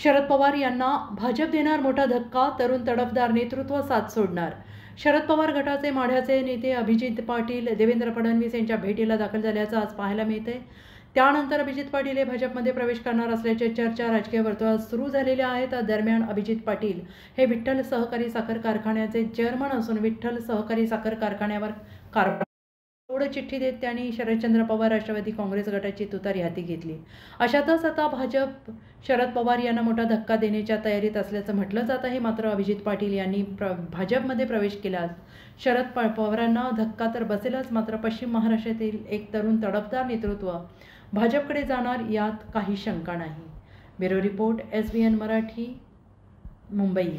शरद पवार यांना भाजप देणार मोठा धक्का, तरुण तडफदार नेतृत्व साथ सोडणार। शरद पवार गटाचे माढ्याचे नेते अभिजित पाटील देवेंद्र फडणवीस यांच्या भेटीला दाखल झाल्याचं आज पाहायला मिळते। त्यानंतर अभिजित पाटील हे भाजपमध्ये प्रवेश करणार असल्याच्या चर्चा राजकीय वर्तुळात सुरू झालेल्या आहेत। दरम्यान अभिजित पाटील हे विठ्ठल सहकारी साखर कारखान्याचे चेअरमन असून विठ्ठल सहकारी साखर कारखान्यावर चिठ्ठी देत त्यांनी शरदचंद्र पवार राष्ट्रवादी काँग्रेस गटाची तुतारी हाती घेतली। अशातच आता भाजप शरद पवार यांना मोठा धक्का देण्याच्या तयारीत असल्याचं म्हटलं जात आहे। मात्र अभिजित पाटील यांनी भाजपमध्ये प्रवेश केल्यास शरद पवारांना धक्का तर बसेलच, मात्र पश्चिम महाराष्ट्रातील एक तरुण तडफदार नेतृत्व भाजपकडे जाणार यात काही शंका नाही। Bureau report, SBN Marathi, Mumbai.